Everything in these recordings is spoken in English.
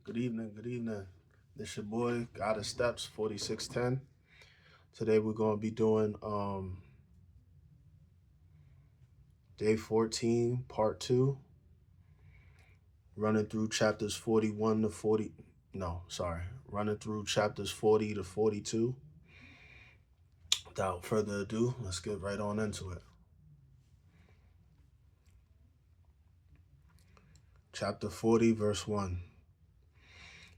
Good evening. Good evening. This your boy, God of Steps 4610. Today we're going to be doing day 14, part 2, running through chapters 41 to 40. No, sorry. Running through chapters 40 to 42. Without further ado, let's get right on into it. Chapter 40, verse 1.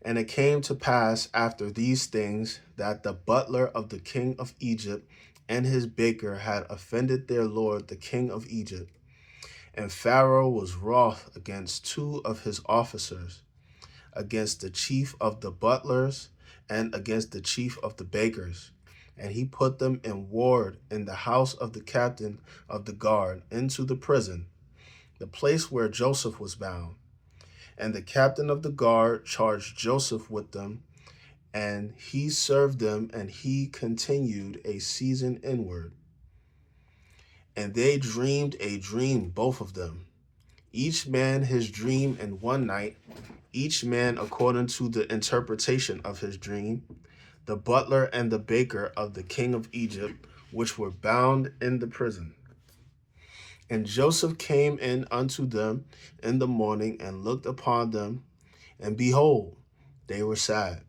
And it came to pass after these things that the butler of the king of Egypt and his baker had offended their lord, the king of Egypt. And Pharaoh was wroth against two of his officers, against the chief of the butlers and against the chief of the bakers. And he put them in ward in the house of the captain of the guard into the prison, the place where Joseph was bound. And the captain of the guard charged Joseph with them, and he served them, and he continued a season inward. And they dreamed a dream, both of them, each man his dream in one night, each man according to the interpretation of his dream, the butler and the baker of the king of Egypt, which were bound in the prison. And Joseph came in unto them in the morning and looked upon them, and behold, they were sad.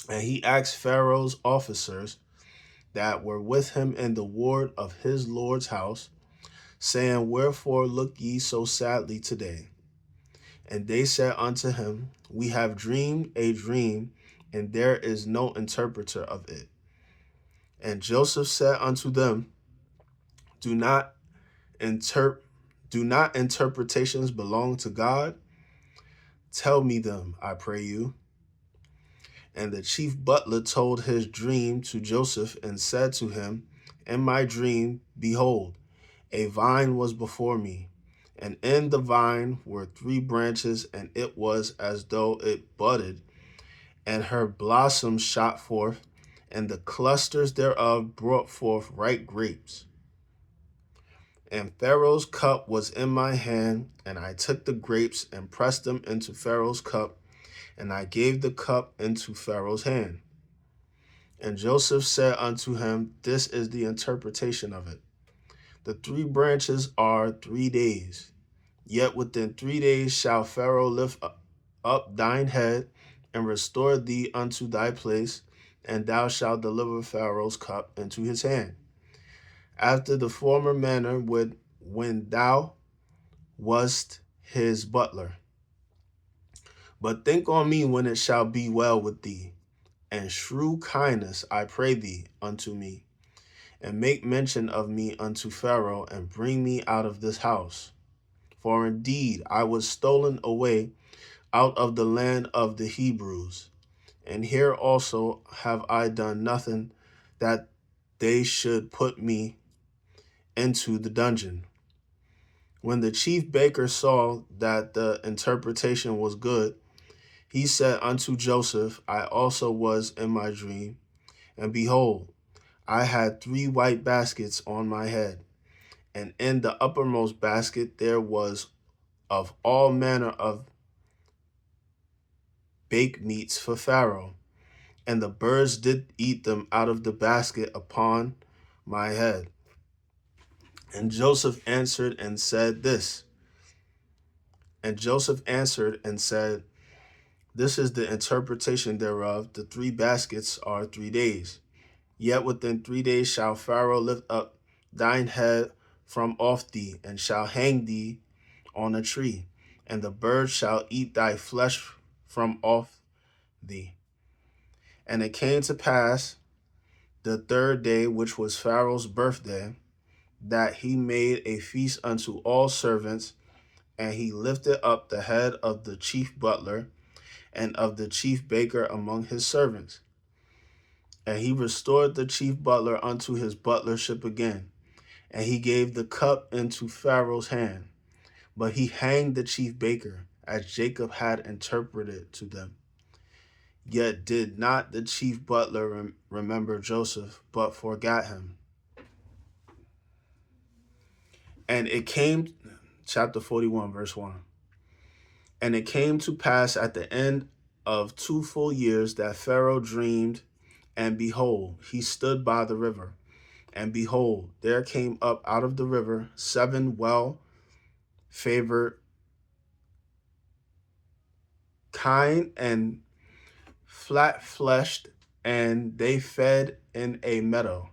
And he asked Pharaoh's officers that were with him in the ward of his lord's house, saying, Wherefore look ye so sadly today? And they said unto him, We have dreamed a dream, and there is no interpreter of it. And Joseph said unto them, Do not interpretations belong to God? Tell me them, I pray you. And the chief butler told his dream to Joseph and said to him, In my dream, behold, a vine was before me, and in the vine were three branches, and it was as though it budded, and her blossoms shot forth, and the clusters thereof brought forth ripe grapes. And Pharaoh's cup was in my hand, and I took the grapes and pressed them into Pharaoh's cup, and I gave the cup into Pharaoh's hand. And Joseph said unto him, This is the interpretation of it. The three branches are 3 days. Yet within 3 days shall Pharaoh lift up thine head and restore thee unto thy place, and thou shalt deliver Pharaoh's cup into his hand, after the former manner when thou wast his butler. But think on me when it shall be well with thee, and shew kindness, I pray thee, unto me, and make mention of me unto Pharaoh, and bring me out of this house. For indeed I was stolen away out of the land of the Hebrews, and here also have I done nothing that they should put me into the dungeon. When the chief baker saw that the interpretation was good, he said unto Joseph, I also was in my dream, and behold, I had 3 white baskets on my head, and in the uppermost basket there was of all manner of baked meats for Pharaoh, and the birds did eat them out of the basket upon my head. And Joseph answered and said this. And Joseph answered and said, This is the interpretation thereof. The 3 baskets are 3 days. Yet within 3 days shall Pharaoh lift up thine head from off thee, and shall hang thee on a tree, and the birds shall eat thy flesh from off thee. And it came to pass the 3rd day, which was Pharaoh's birthday, that he made a feast unto all servants, and he lifted up the head of the chief butler and of the chief baker among his servants. And he restored the chief butler unto his butlership again, and he gave the cup into Pharaoh's hand. But he hanged the chief baker, as Jacob had interpreted to them. Yet did not the chief butler remember Joseph, but forgot him. And it came, chapter 41, verse 1. And it came to pass at the end of 2 full years that Pharaoh dreamed, and behold, he stood by the river. And behold, there came up out of the river 7 well-favored kine and flat-fleshed, and they fed in a meadow.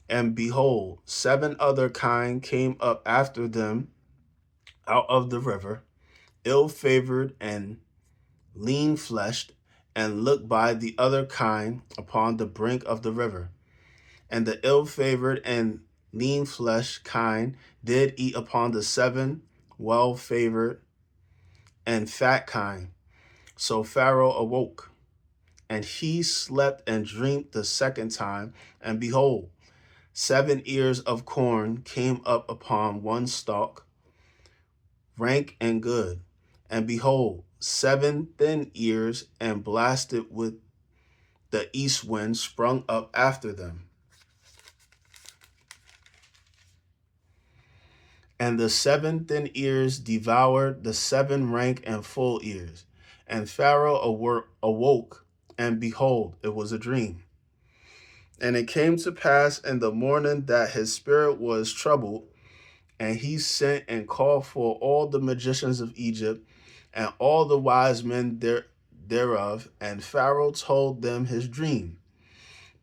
And behold, 7 other kine came up after them out of the river, ill-favored and lean-fleshed, and looked by the other kine upon the brink of the river. And the ill-favored and lean-fleshed kine did eat upon the 7 well-favored and fat kine. So Pharaoh awoke, and he slept and dreamed the second time, and behold, 7 ears of corn came up upon one stalk, rank and good. And behold, 7 thin ears and blasted with the east wind sprung up after them. And the 7 thin ears devoured the 7 rank and full ears. And Pharaoh awoke, and behold, it was a dream. And it came to pass in the morning that his spirit was troubled, and he sent and called for all the magicians of Egypt and all the wise men thereof, and Pharaoh told them his dream.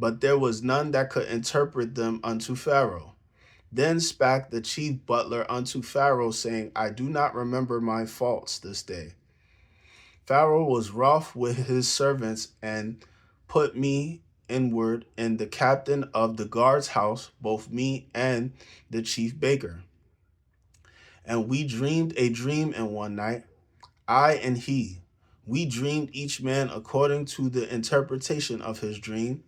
But there was none that could interpret them unto Pharaoh. Then spake the chief butler unto Pharaoh, saying, I do not remember my faults this day. Pharaoh was wroth with his servants, and put me inward in the captain of the guard's house, both me and the chief baker. And we dreamed a dream in one night, I and he. We dreamed each man according to the interpretation of his dream.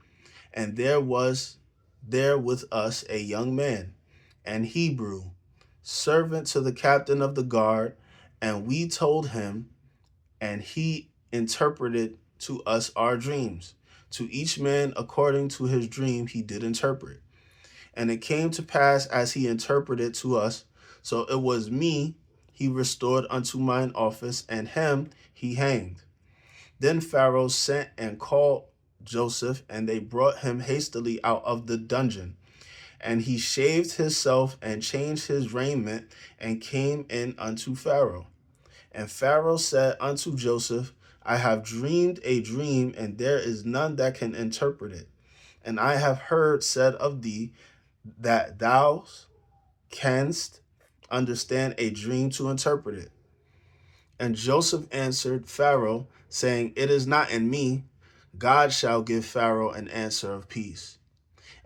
And there was there with us a young man, an Hebrew, servant to the captain of the guard, and we told him, and he interpreted to us our dreams. To each man according to his dream he did interpret. And it came to pass as he interpreted to us, so it was me he restored unto mine office, and him he hanged. Then Pharaoh sent and called Joseph, and they brought him hastily out of the dungeon. And he shaved himself and changed his raiment, and came in unto Pharaoh. And Pharaoh said unto Joseph, I have dreamed a dream, and there is none that can interpret it. And I have heard said of thee that thou canst understand a dream to interpret it. And Joseph answered Pharaoh, saying, It is not in me. God shall give Pharaoh an answer of peace.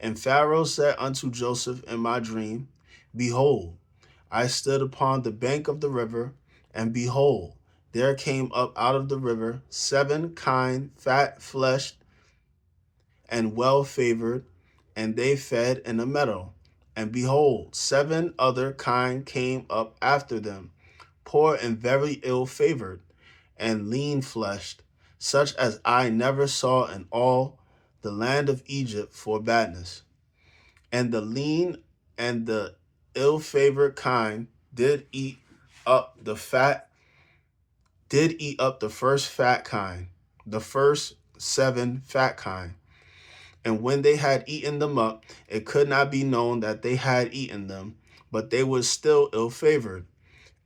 And Pharaoh said unto Joseph in my dream, Behold, I stood upon the bank of the river, and behold, there came up out of the river 7 kine, fat-fleshed, and well-favored, and they fed in a meadow. And behold, 7 other kine came up after them, poor and very ill-favored, and lean-fleshed, such as I never saw in all the land of Egypt for badness. And the lean and the ill-favored kine did eat up the first fat kine, the first 7 fat kine. And when they had eaten them up, it could not be known that they had eaten them, but they were still ill-favored,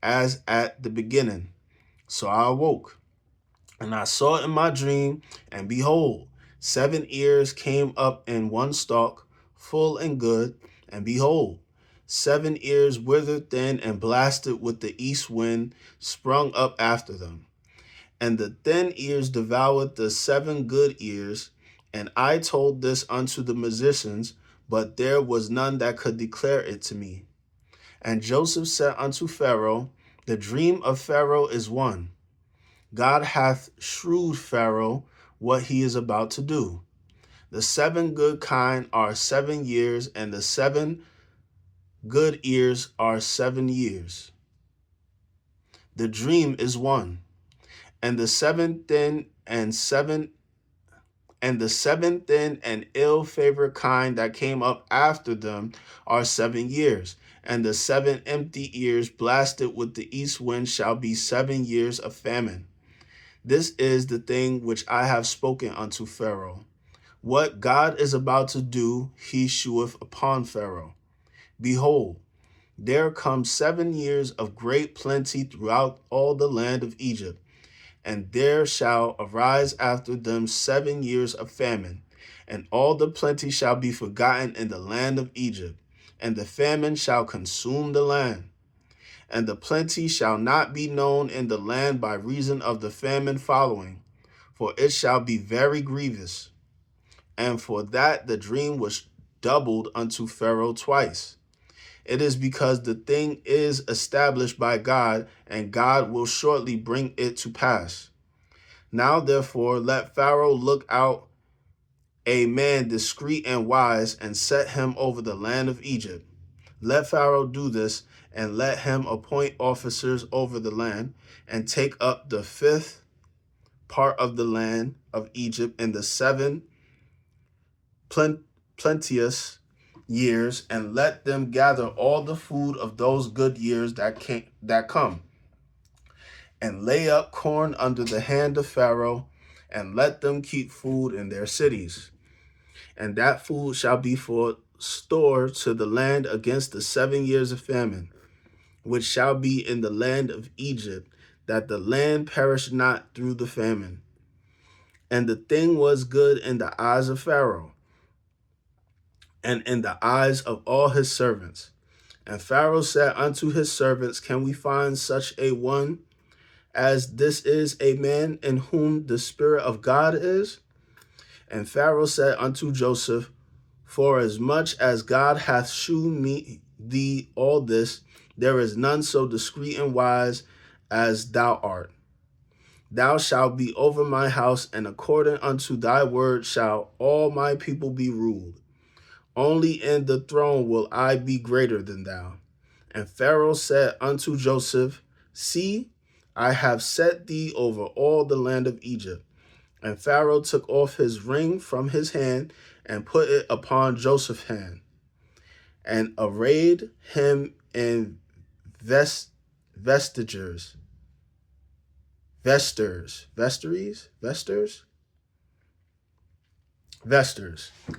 as at the beginning. So I awoke, and I saw in my dream, and behold, 7 ears came up in one stalk, full and good, and behold, 7 ears withered thin and blasted with the east wind sprung up after them. And the thin ears devoured the 7 good ears. And I told this unto the magicians, but there was none that could declare it to me. And Joseph said unto Pharaoh, The dream of Pharaoh is one. God hath shrewd Pharaoh what he is about to do. The 7 good kine are 7 years, and the 7 good ears are 7 years. The dream is one. And the 7 thin and ill-favored kine that came up after them are 7 years. and the 7 empty years blasted with the east wind shall be 7 years of famine. This is the thing which I have spoken unto Pharaoh. What God is about to do, he sheweth upon Pharaoh. Behold, there come 7 years of great plenty throughout all the land of Egypt, and there shall arise after them 7 years of famine, and all the plenty shall be forgotten in the land of Egypt, and the famine shall consume the land. And the plenty shall not be known in the land by reason of the famine following, for it shall be very grievous. And for that the dream was doubled unto Pharaoh twice. It is because the thing is established by God, and God will shortly bring it to pass. Now therefore let Pharaoh look out a man discreet and wise, and set him over the land of Egypt. Let Pharaoh do this, and let him appoint officers over the land, and take up the 5th part of the land of Egypt in the 7 plenteous years, and let them gather all the food of those good years that come, and lay up corn under the hand of Pharaoh, and let them keep food in their cities. And that food shall be for store to the land against the 7 years of famine, which shall be in the land of Egypt, that the land perish not through the famine. And the thing was good in the eyes of Pharaoh, and in the eyes of all his servants. And Pharaoh said unto his servants, Can we find such a one as this is a man in whom the Spirit of God is? And Pharaoh said unto Joseph, Forasmuch as God hath shewn me thee all this, there is none so discreet and wise as thou art. Thou shalt be over my house, and according unto thy word shall all my people be ruled. Only in the throne will I be greater than thou. And Pharaoh said unto Joseph, See, I have set thee over all the land of Egypt. And Pharaoh took off his ring from his hand, and put it upon Joseph's hand, and arrayed him in vestures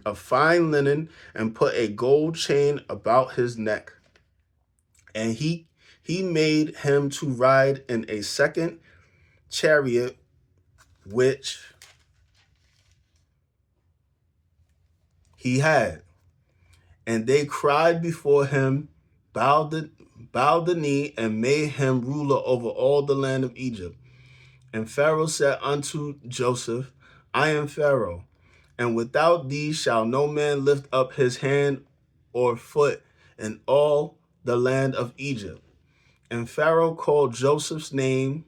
of fine linen, and put a gold chain about his neck. And he made him to ride in a second chariot, which he had. And they cried before him, bowed the knee, and made him ruler over all the land of Egypt. And Pharaoh said unto Joseph, I am Pharaoh, and without thee shall no man lift up his hand or foot in all the land of Egypt. And Pharaoh called Joseph's name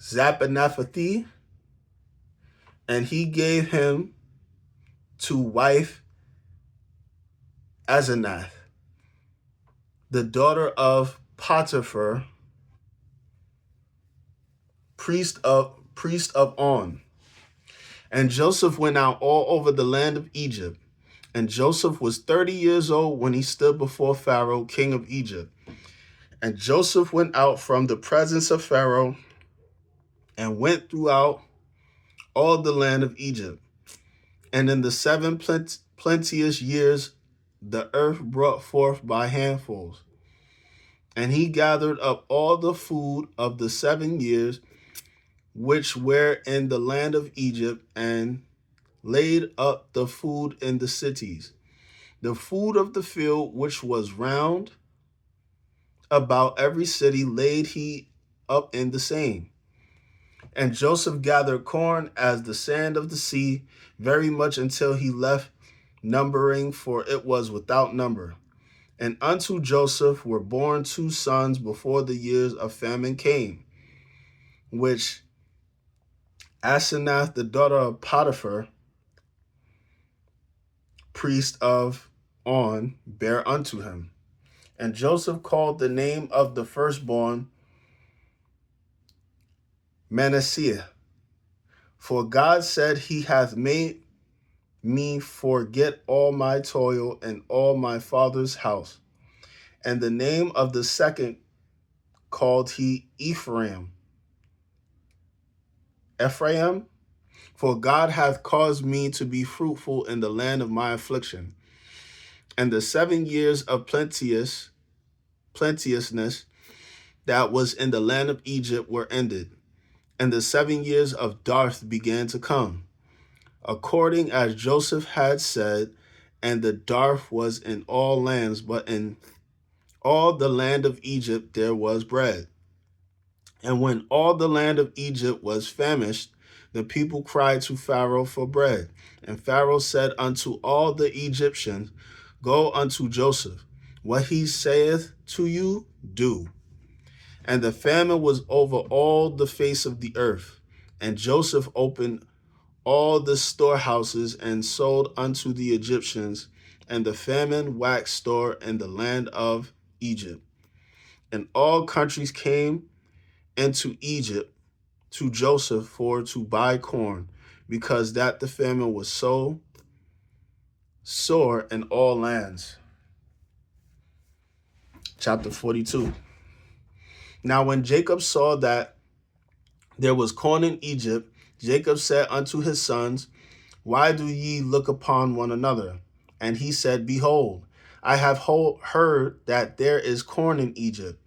Zaphenath, and he gave him to wife Asenath, the daughter of Potiphar, priest of On. And Joseph went out all over the land of Egypt. And Joseph was 30 years old when he stood before Pharaoh, king of Egypt. And Joseph went out from the presence of Pharaoh, and went throughout all the land of Egypt. And in the 7 plenteous years, the earth brought forth by handfuls. And he gathered up all the food of the 7 years which were in the land of Egypt, and laid up the food in the cities. The food of the field which was round about every city laid he up in the same. And Joseph gathered corn as the sand of the sea, very much until he left numbering, for it was without number. And unto Joseph were born 2 sons before the years of famine came, which Asenath, the daughter of Potiphar, priest of On, bare unto him. And Joseph called the name of the firstborn Manasseh, For God said, He hath made me forget all my toil and all my father's house. And the name of the second called he Ephraim. For God hath caused me to be fruitful in the land of my affliction. And the 7 years of plenteousness that was in the land of Egypt were ended, and the 7 years of dearth began to come, according as Joseph had said, and the dearth was in all lands, but in all the land of Egypt there was bread. And when all the land of Egypt was famished, the people cried to Pharaoh for bread. And Pharaoh said unto all the Egyptians, Go unto Joseph. What he saith to you, do. And the famine was over all the face of the earth. And Joseph opened all the storehouses and sold unto the Egyptians. And the famine waxed store in the land of Egypt. And all countries came into Egypt to Joseph for to buy corn, because that the famine was so sore in all lands. Chapter 42. Now when Jacob saw that there was corn in Egypt, Jacob said unto his sons, Why do ye look upon one another? And he said, Behold, I have heard that there is corn in Egypt.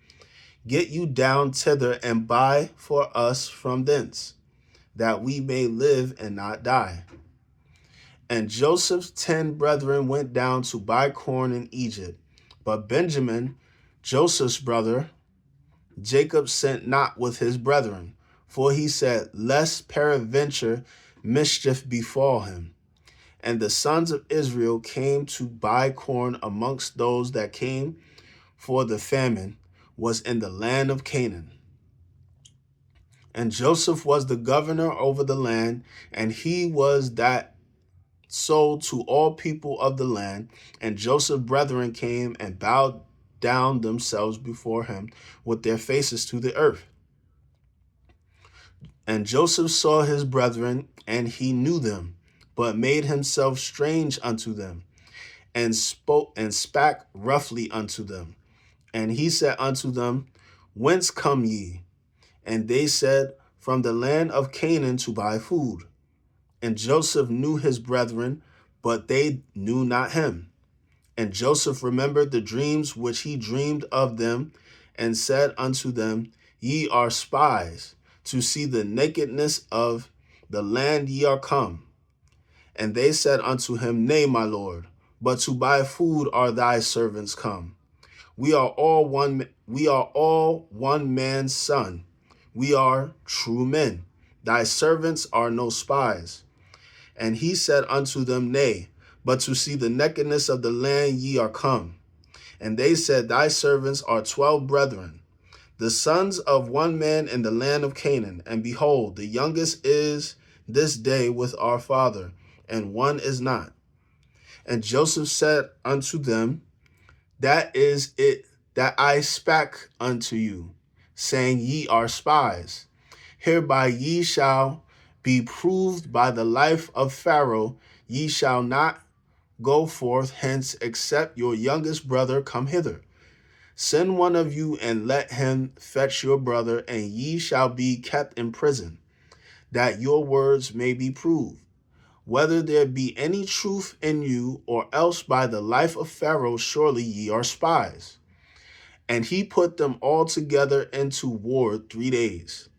Get you down thither and buy for us from thence, that we may live and not die. And Joseph's 10 brethren went down to buy corn in Egypt. But Benjamin, Joseph's brother, Jacob sent not with his brethren, for he said, Lest peradventure mischief befall him. And the sons of Israel came to buy corn amongst those that came, for the famine was in the land of Canaan. And Joseph was the governor over the land, and he was that sold to all people of the land. And Joseph's brethren came and bowed down themselves before him with their faces to the earth. And Joseph saw his brethren, and he knew them, but made himself strange unto them, and spake roughly unto them. And he said unto them, Whence come ye? And they said, From the land of Canaan to buy food. And Joseph knew his brethren, but they knew not him. And Joseph remembered the dreams which he dreamed of them, and said unto them, Ye are spies, to see the nakedness of the land ye are come. And they said unto him, Nay, my lord, but to buy food are thy servants come. We are all one man's son. We are true men. Thy servants are no spies. And he said unto them, Nay, but to see the nakedness of the land ye are come. And they said, Thy servants are 12 brethren, the sons of one man in the land of Canaan. And behold, the youngest is this day with our father, and one is not. And Joseph said unto them, That is it that I spake unto you, saying, Ye are spies. Hereby ye shall be proved by the life of Pharaoh. Ye shall not go forth hence, except your youngest brother come hither. Send one of you, and let him fetch your brother, and ye shall be kept in prison, that your words may be proved, whether there be any truth in you, or else by the life of Pharaoh surely ye are spies. And he put them all together into ward 3 days.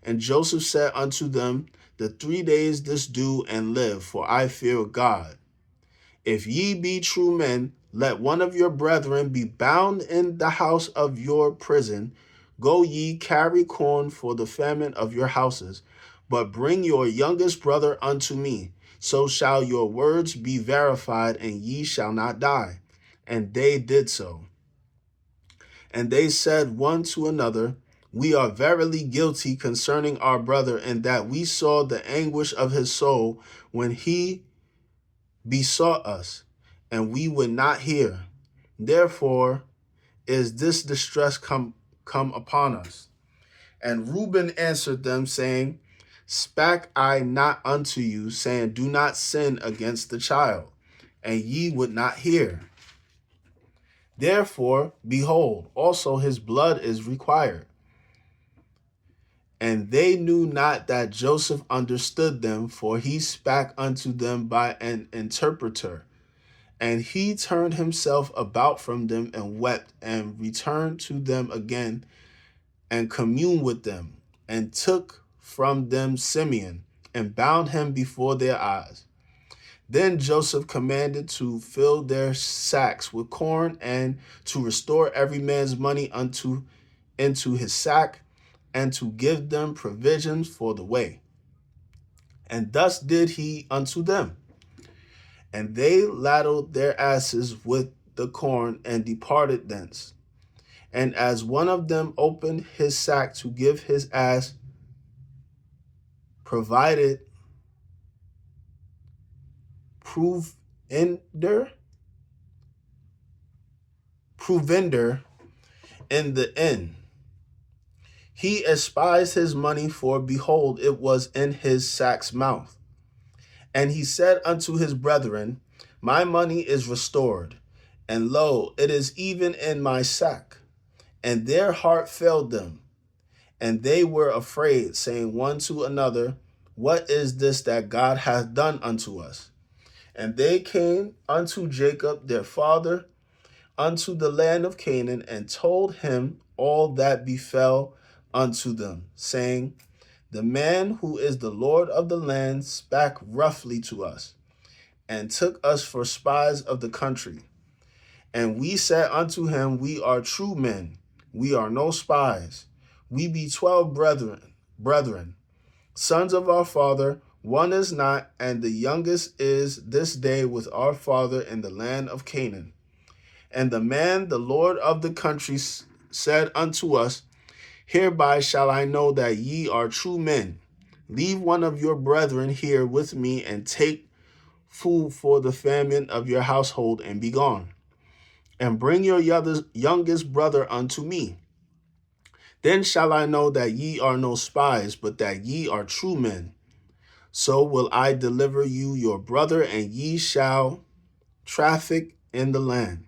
And Joseph said unto them, The 3 days this do and live, for I fear God. If ye be true men, let one of your brethren be bound in the house of your prison. Go ye, carry corn for the famine of your houses, but bring your youngest brother unto me. So shall your words be verified, and ye shall not die. And they did so. And they said one to another, We are verily guilty concerning our brother, in that we saw the anguish of his soul when he besought us, and we would not hear. Therefore is this distress come upon us. And Reuben answered them, saying, Spake I not unto you, saying, do not sin against the child, and ye would not hear. Therefore, behold, also his blood is required. And they knew not that Joseph understood them, for he spake unto them by an interpreter. And he turned himself about from them and wept, and returned to them again, and communed with them, and took from them Simeon, and bound him before their eyes. Then Joseph commanded to fill their sacks with corn, and to restore every man's money into his sack, and to give them provisions for the way. And thus did he unto them. And they ladled their asses with the corn, and departed thence. And as one of them opened his sack to give his ass provender in the inn, he espied his money, for behold, it was in his sack's mouth. And he said unto his brethren, my money is restored, and lo, it is even in my sack. And their heart failed them, and they were afraid, saying one to another, what is this that God hath done unto us? And they came unto Jacob their father, unto the land of Canaan, and told him all that befell unto them, saying, the man who is the Lord of the land spake roughly to us, and took us for spies of the country. And we said unto him, we are true men, we are no spies. We be 12 brethren, sons of our father. One is not, and the youngest is this day with our father in the land of Canaan. And the man, the Lord of the country, said unto us, hereby shall I know that ye are true men. Leave one of your brethren here with me, and take food for the famine of your household, and be gone. And bring your youngest brother unto me. Then shall I know that ye are no spies, but that ye are true men. So will I deliver you your brother, and ye shall traffic in the land.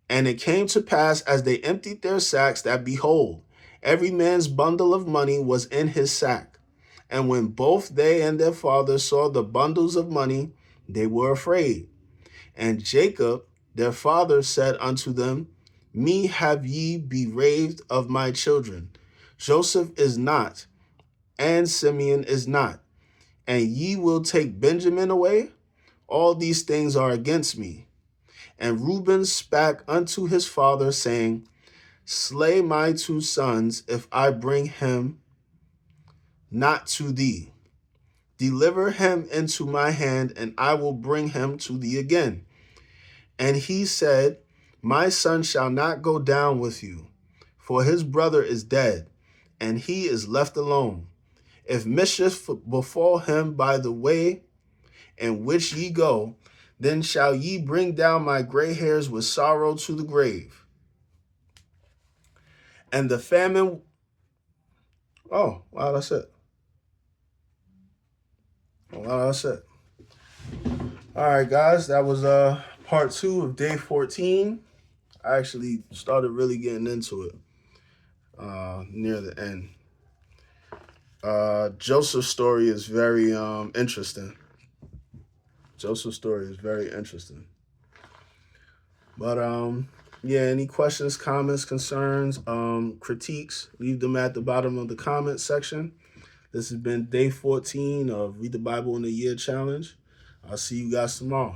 And it came to pass, as they emptied their sacks, that behold, every man's bundle of money was in his sack. And when both they and their father saw the bundles of money, they were afraid. And Jacob their father said unto them, me have ye bereaved of my children. Joseph is not, and Simeon is not, and ye will take Benjamin away? All these things are against me. And Reuben spake unto his father, saying, slay my 2 sons, if I bring him not to thee. Deliver him into my hand, and I will bring him to thee again. And he said, my son shall not go down with you, for his brother is dead, and he is left alone. If mischief befall him by the way in which ye go, then shall ye bring down my gray hairs with sorrow to the grave. And the famine... Oh, wow, that's it. Wow, that's it. All right, guys, that was part 2 of day 14. I actually started really getting into it near the end. Joseph's story is very interesting. Joseph's story is very interesting. But yeah, any questions, comments, concerns, critiques, leave them at the bottom of the comment section. This has been day 14 of Read the Bible in a Year Challenge. I'll see you guys tomorrow.